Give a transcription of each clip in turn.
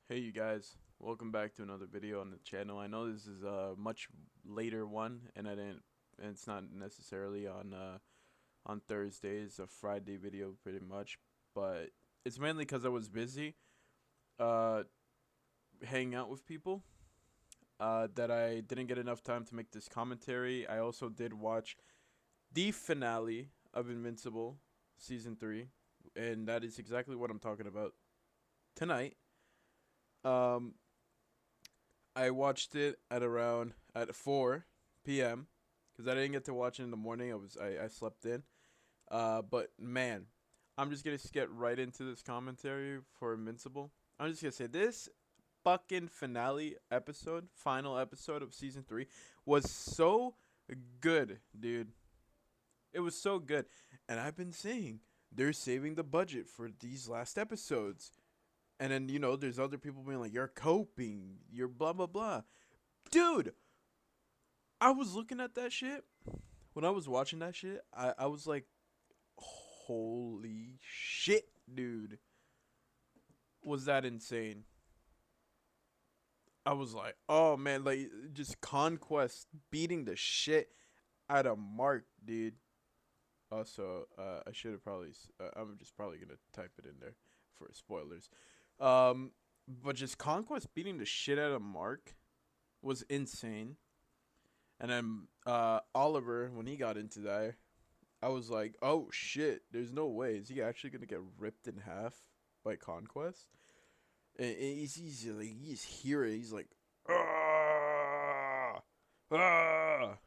Hey you guys, welcome back to another video on the channel. I know this is a much later one, and and it's not necessarily on Thursday. It's a Friday video, pretty much, but it's mainly because I was busy, uh, hanging out with people, that I didn't get enough time to make this commentary. I also did watch the finale of Invincible season 3, and that is exactly what I'm talking about tonight. Um, I watched it at 4 p.m. because I didn't get to watch it in the morning. I slept in. But man, I'm just gonna get right into this commentary for Invincible. I'm just gonna say this fucking final episode of season 3 was so good, dude. It was so good, and I've been saying they're saving the budget for these last episodes. And then there's other people being like, "You're coping, you're blah blah blah." Dude, I was looking at that shit when I was watching that shit. I was like, holy shit, dude, was that insane? I was like, oh man, like just Conquest beating the shit out of Mark, dude. Also, I should have probably. I'm just probably gonna type it in there for spoilers. Um, but just Conquest beating the shit out of Mark was insane. And then Oliver, when he got into that, I was like, oh shit, there's no way. Is he actually gonna get ripped in half by Conquest? And you just hear it. He's like, ah, ah,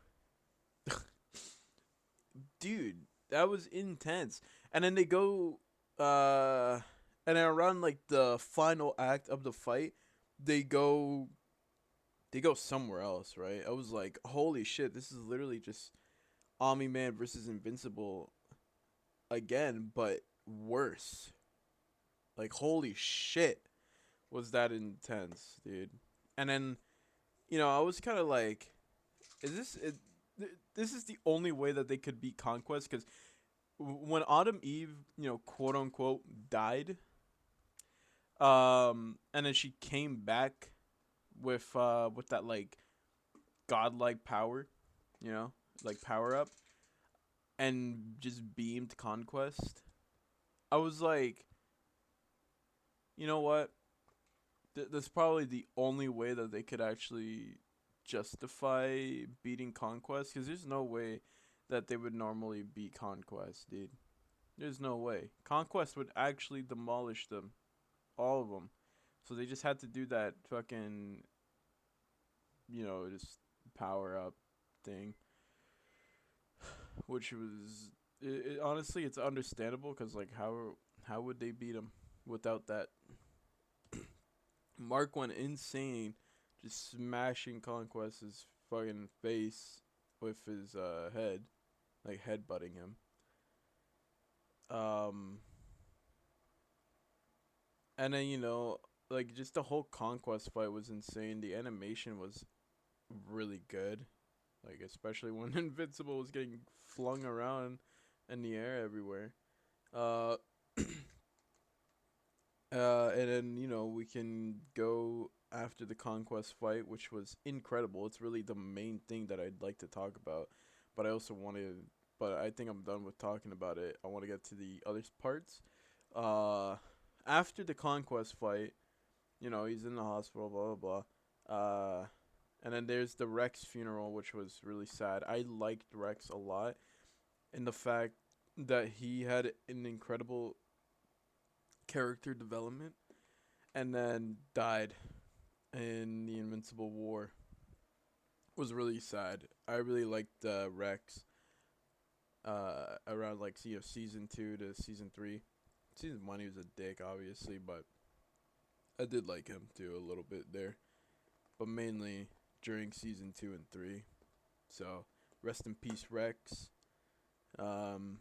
dude, that was intense. And then they go, uh, and then around like the final act of the fight, they go, they go somewhere else, right? I was like, holy shit, this is literally just Omni Man versus Invincible again, but worse. Like holy shit, was that intense, dude? And then I was kind of like, is this is the only way that they could beat Conquest? Because when Autumn Eve, quote unquote, died, and then she came back with that like godlike power, you know, like power up, and just beamed Conquest. I was like, you know what? That's probably the only way that they could actually justify beating Conquest, because there's no way that they would normally beat Conquest, dude. There's no way. Conquest would actually demolish them, all of them. So they just had to do that fucking, just power up thing, which was honestly, it's understandable because like how would they beat him without that? Mark went insane, just smashing Conquest's fucking face with his head, like headbutting him. Um, and then like just the whole Conquest fight was insane. The animation was really good, like especially when Invincible was getting flung around in the air everywhere. Uh, and then we can go after the Conquest fight, which was incredible. It's really the main thing that I'd like to talk about, but I also want to. But I think I'm done with talking about it. I want to get to the other parts. Uh, After the Conquest fight, he's in the hospital, blah blah blah. And then there's the Rex funeral, which was really sad. I liked Rex a lot in the fact that he had an incredible character development and then died in the Invincible War. Was really sad. I really liked Rex. Around like season 2 to season 3. Season 1 he was a dick, obviously, but I did like him too a little bit there. But mainly during season 2 and 3. So rest in peace, Rex. Um,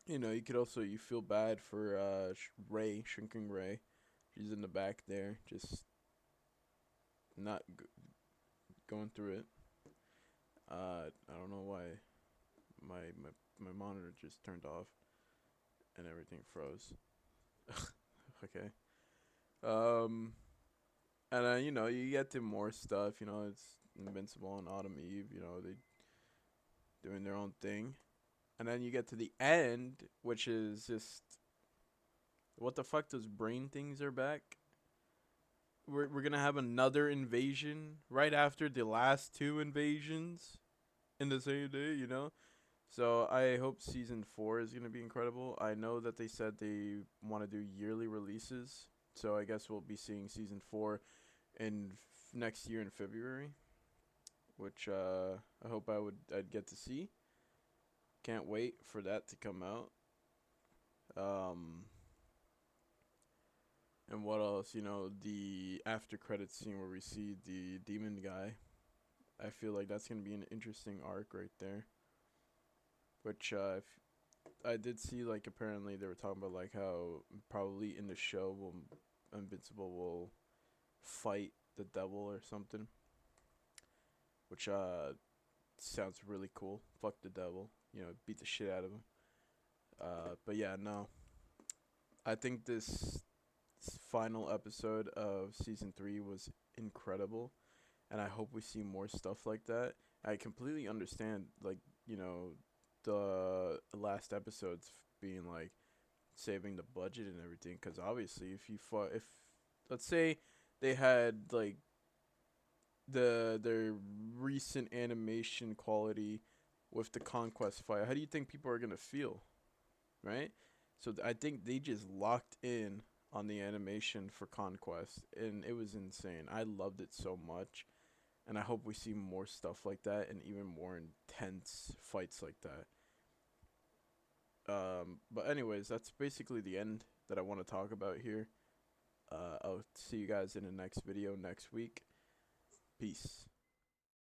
you could also you feel bad for Ray, shrinking Ray. She's in the back there, just not going through it. I don't know why my monitor just turned off and everything froze. Okay. Um, and you know, you get to more stuff. You know, it's Invincible and Autumn Eve. You know, they doing their own thing, and then you get to the end, which is just what the fuck? Those brain things are back. We're gonna have another invasion right after the last two invasions in the same day. You know, so I hope season 4 is gonna be incredible. I know that they said they want to do yearly releases, so I guess we'll be seeing season 4 in next year in February, which I hope I'd get to see. Can't wait for that to come out. Um, and what else? You know, the after credits scene where we see the demon guy. I feel like that's gonna be an interesting arc right there. Which if I did see, like, apparently they were talking about like how probably in the show will Invincible will fight the devil or something, which sounds really cool. Fuck the devil, you know, beat the shit out of him. But yeah, no, I think this final episode of season 3 was incredible, and I hope we see more stuff like that. I completely understand, like, you know, the last episodes being like saving the budget and everything, because obviously if you fought, if let's say they had like their recent animation quality with the conquest fight, how do you think people are gonna feel, right? So I think they just locked in on the animation for conquest, and it was insane. I loved it so much, and I hope we see more stuff like that and even more intense fights like that. But anyways, that's basically the end that I want to talk about here. I'll see you guys in the next video next week. Peace.